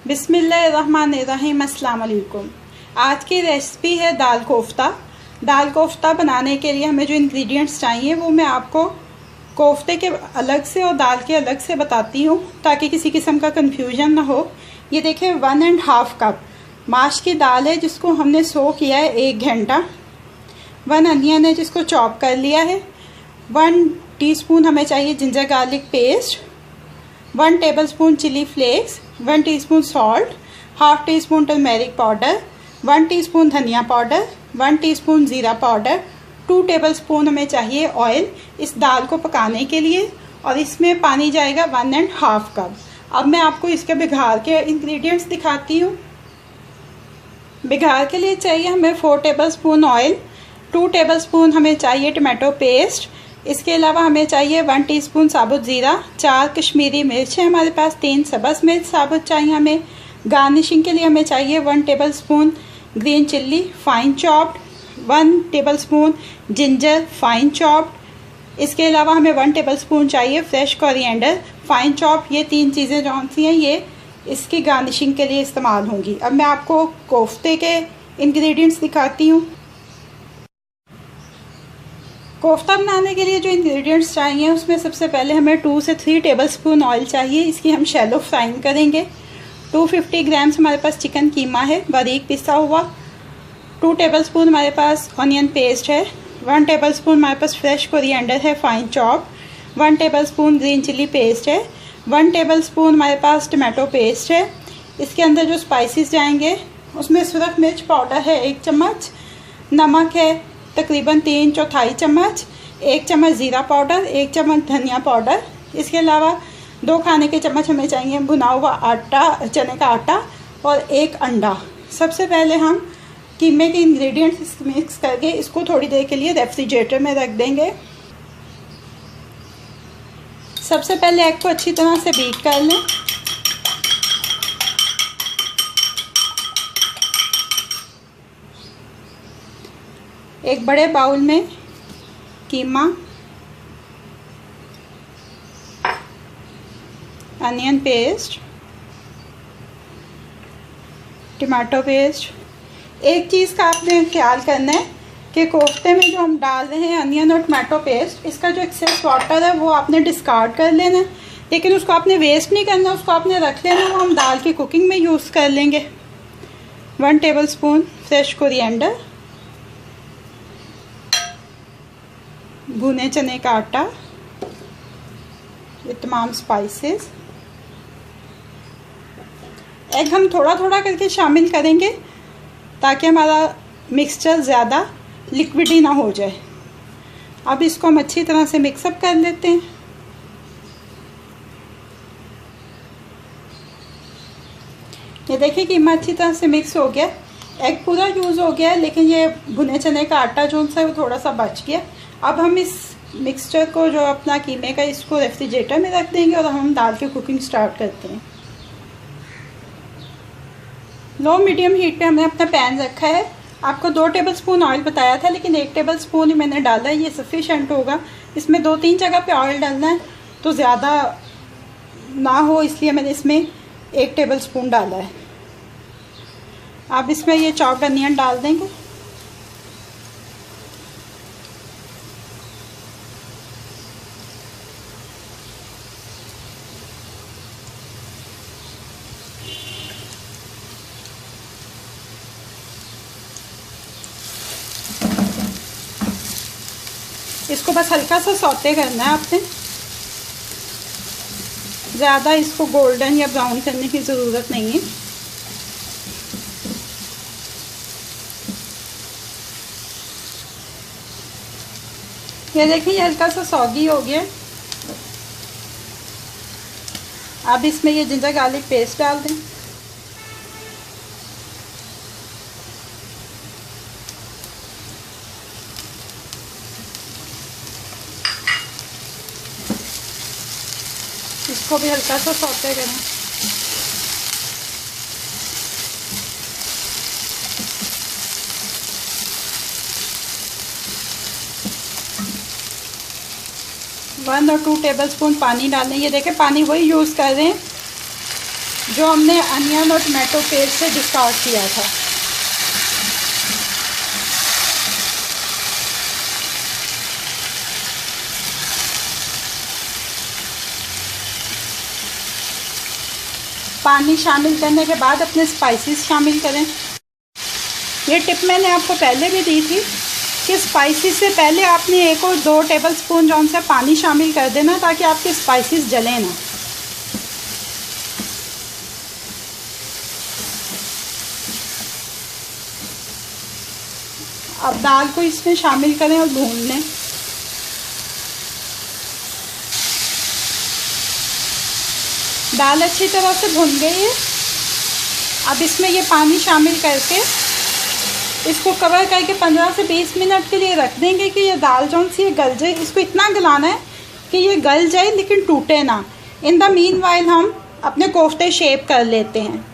बिस्मिल्लाहिर्रहमानिर्रहीम। अस्सलाम वालेकुम। आज की रेसिपी है दाल कोफ्ता। दाल कोफ्ता बनाने के लिए हमें जो इंग्रेडिएंट्स चाहिए वो मैं आपको कोफ्ते के अलग से और दाल के अलग से बताती हूँ ताकि किसी किस्म का कंफ्यूजन ना हो। ये देखें 1.5 कप माश की दाल है जिसको हमने सो किया है 1 घंटा। 1 अनियन है जिसको चॉप कर लिया है। 1 टीस्पून हमें चाहिए ginger garlic paste. 1 tablespoon chilli flakes, 1 teaspoon salt, half teaspoon turmeric powder, 1 teaspoon धनिया पाउडर, 1 टीस्पून ज़ीरा पाउडर, 2 टेबलस्पून हमें चाहिए ऑयल इस दाल को पकाने के लिए। और इसमें पानी जाएगा 1.5 कप। अब मैं आपको इसके बिघार के इंग्रेडिएंट्स दिखाती हूँ। बिघार के लिए चाहिए हमें 4 टेबलस्पून ऑयल, 2 टेबलस्पून हमें चाहिए टमाटो पेस्ट। इसके अलावा हमें चाहिए 1 टीस्पून साबुत ज़ीरा, 4 कश्मीरी मिर्च है हमारे पास, 3 सब्ज़ मिर्च साबुत चाहिए हमें। गार्निशिंग के लिए हमें चाहिए 1 tablespoon green chilli fine chopped, 1 tablespoon ginger fine chopped. इसके अलावा हमें 1 टेबलस्पून चाहिए फ्रेश कोरिएंडर फाइन चॉप। ये 3 चीज़ें जो सी हैं ये इसकी गार्निशिंग के लिए इस्तेमाल होंगी। अब मैं आपको कोफ्ते के इंग्रेडिएंट्स दिखाती हूँ। कोफ्ता बनाने के लिए जो इंग्रेडिएंट्स चाहिए उसमें सबसे पहले हमें 2 से 3 टेबलस्पून ऑयल चाहिए। इसकी हम शैलो फ्राइंग करेंगे। 250 ग्राम्स हमारे पास चिकन कीमा है बारीक पिसा हुआ। 2 टेबलस्पून हमारे पास ऑनियन पेस्ट है। 1 टेबलस्पून हमारे पास फ्रेश कोरिएंडर है fine chop. 1 tablespoon green chilli paste है। 1 टेबलस्पून हमारे पास टमाटो पेस्ट है। इसके अंदर जो स्पाइसेस जाएंगे उसमें सुरख मिर्च पाउडर है 1 चम्मच, नमक है तकरीबन 3/4 चम्मच, 1 चम्मच ज़ीरा पाउडर, 1 चम्मच धनिया पाउडर। इसके अलावा 2 खाने के चम्मच हमें चाहिए भुना हुआ आटा, चने का आटा और 1 अंडा। सबसे पहले हम कीमे के इंग्रेडिएंट्स मिक्स करके इसको थोड़ी देर के लिए रेफ्रिजरेटर में रख देंगे। सबसे पहले एग को अच्छी तरह से बीट कर लें। एक बड़े बाउल में कीमा, अनियन पेस्ट, टमाटो पेस्ट। एक चीज़ का आपने ख्याल करना है कि कोफ्ते में जो हम डाल रहे हैं अनियन और टमाटो पेस्ट, इसका जो एक्सेस वाटर है वो आपने डिस्कार्ड कर लेना है, लेकिन उसको आपने वेस्ट नहीं करना, उसको आपने रख लेना। वो हम दाल की कुकिंग में यूज़ कर लेंगे। 1 टेबलस्पून फ्रेश कोरिएंडर, भुने चने का आटा, ये तमाम स्पाइसेस। एग हम थोड़ा थोड़ा करके शामिल करेंगे ताकि हमारा मिक्सचर ज़्यादा लिक्विडी ना हो जाए। अब इसको हम अच्छी तरह से मिक्सअप कर लेते हैं। ये देखिए कीमा अच्छी तरह से मिक्स हो गया, एग पूरा यूज़ हो गया है, लेकिन ये भुने चने का आटा जो सा वो थोड़ा सा बच गया। अब हम इस मिक्सचर को जो अपना कीमे का इसको रेफ्रिजरेटर में रख देंगे और हम दाल की कुकिंग स्टार्ट करते हैं। लो मीडियम हीट पे हमने अपना पैन रखा है। आपको 2 टेबलस्पून ऑयल बताया था लेकिन 1 टेबलस्पून ही मैंने डाला है, ये सफिशेंट होगा। इसमें 2-3 जगह पे ऑयल डालना है तो ज़्यादा ना हो, इसलिए मैंने इसमें 1 टेबलस्पून डाला है। आप इसमें ये चॉप्ड अनियन डाल देंगे। इसको बस हल्का सा सौते करना है आपने, ज़्यादा इसको गोल्डन या ब्राउन करने की ज़रूरत नहीं है। ये देखिए ये हल्का सा सौगी हो गया। अब इसमें ये जिंजर गार्लिक पेस्ट डाल दें। इसको भी हल्का सा सौते करें। वन और 2 टेबलस्पून पानी डालें। ये देखें पानी वही यूज़ कर रहे हैं जो हमने अनियन और टमाटो पेस्ट से डिस्कार्ड किया था। पानी शामिल करने के बाद अपने स्पाइसेस शामिल करें। ये टिप मैंने आपको पहले भी दी थी कि स्पाइसेस से पहले आपने 1 और 2 टेबलस्पून जौन सा पानी शामिल कर देना ताकि आपके स्पाइसेस जलें ना। अब दाल को इसमें शामिल करें और भून लें। दाल अच्छी तरह से भुन गई है। अब इसमें ये पानी शामिल करके इसको कवर करके 15 से 20 मिनट के लिए रख देंगे कि ये दाल जौन सी गल जाए। इसको इतना गलाना है कि ये गल जाए लेकिन टूटे ना। इन द मीन वाइल हम अपने कोफ्ते शेप कर लेते हैं।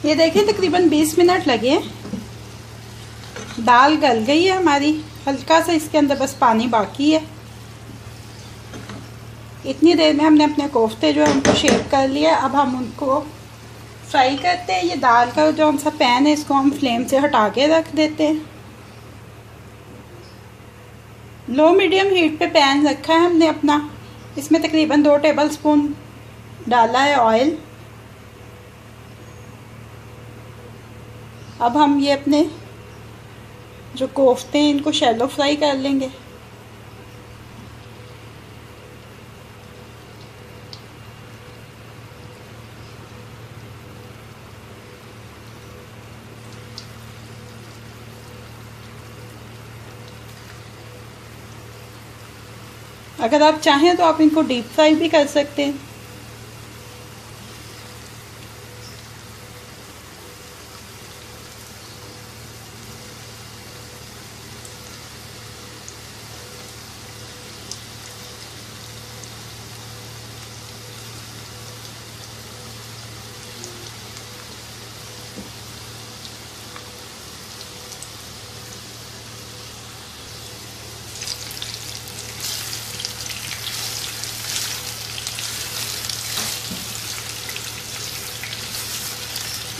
ये देखिए तकरीबन 20 मिनट लगे। दाल गल गई है हमारी, हल्का सा इसके अंदर बस पानी बाकी है। इतनी देर में हमने अपने कोफ्ते जो है उनको शेप कर लिया। अब हम उनको फ्राई करते हैं। ये दाल का जो सा पैन है इसको हम फ्लेम से हटा के रख देते हैं। लो मीडियम हीट पे पैन रखा है हमने अपना। इसमें तकरीबन 2 टेबलस्पून डाला है ऑयल। अब हम ये अपने जो कोफ्ते हैं इनको शैलो फ्राई कर लेंगे। अगर आप चाहें तो आप इनको डीप फ्राई भी कर सकते हैं।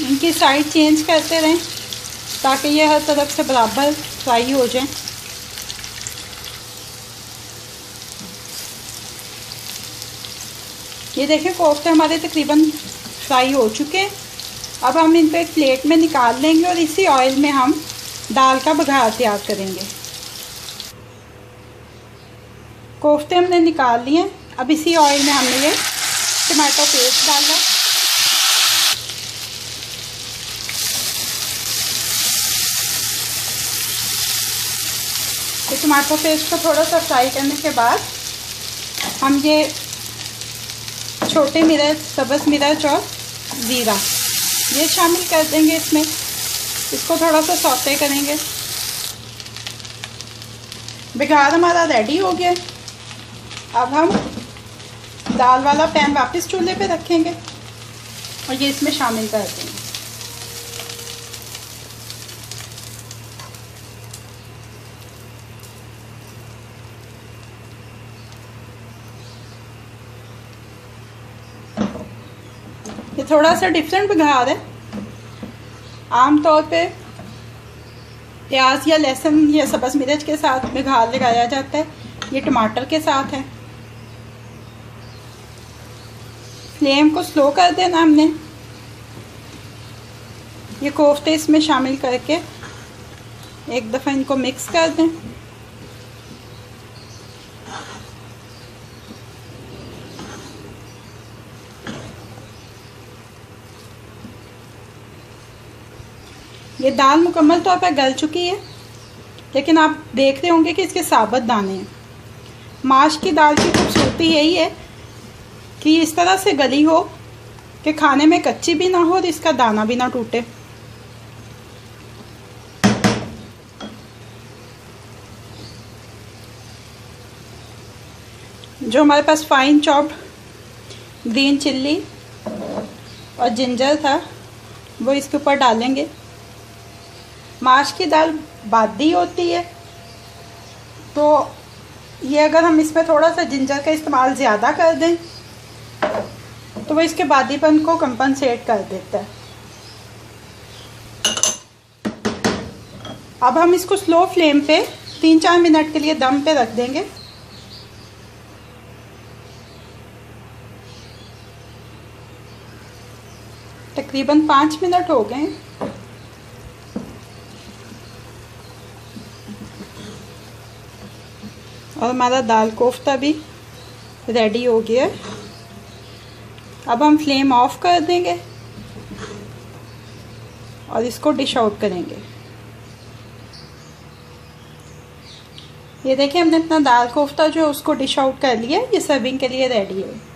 इनकी साइड चेंज करते रहें ताकि ये हर तरफ से बराबर फ्राई हो जाए। ये देखें कोफ्ते हमारे तकरीबन फ्राई हो चुके हैं। अब हम इनको एक प्लेट में निकाल लेंगे और इसी ऑयल में हम दाल का बघार तैयार करेंगे। कोफ्ते हमने निकाल लिए। अब इसी ऑयल में हमने ये टमाटो पेस्ट डाला। टमाटो पेस्ट को थोड़ा सा फ्राई करने के बाद हम ये छोटे मिर्च, सब्ज़ मिर्च और ज़ीरा ये शामिल कर देंगे इसमें। इसको थोड़ा सा सौते करेंगे। बघार हमारा रेडी हो गया। अब हम दाल वाला पैन वापस चूल्हे पे रखेंगे और ये इसमें शामिल कर देंगे। ये थोड़ा सा डिफरेंट बघार है। आम तौर पे प्याज या लहसुन या सब्ज़ मिर्च के साथ बघार लगाया जाता है। ये टमाटर के साथ है। फ्लेम को स्लो कर देना हमने। ये कोफ्ते इसमें शामिल करके एक दफ़ा इनको मिक्स कर दें। ये दाल मुकम्मल तौर पर गल चुकी है, लेकिन आप देख रहे होंगे कि इसके साबुत दाने हैं। माश की दाल की खूबसूरती यही है कि इस तरह से गली हो कि खाने में कच्ची भी ना हो और इसका दाना भी ना टूटे। जो हमारे पास फाइन चॉप्ड ग्रीन चिल्ली और जिंजर था वो इसके ऊपर डालेंगे। माश की दाल बादी होती है तो ये अगर हम इसमें थोड़ा सा जिंजर का इस्तेमाल ज़्यादा कर दें तो वो इसके बादीपन को कंपनसेट कर देता है। अब हम इसको स्लो फ्लेम पे 3-4 मिनट के लिए दम पे रख देंगे। तकरीबन 5 मिनट हो गए। और हमारा दाल कोफ्ता भी रेडी हो गया है। अब हम फ्लेम ऑफ कर देंगे और इसको डिश आउट करेंगे। ये देखिए हमने अपना दाल कोफ्ता जो उसको डिश आउट कर लिया। ये सर्विंग के लिए रेडी है।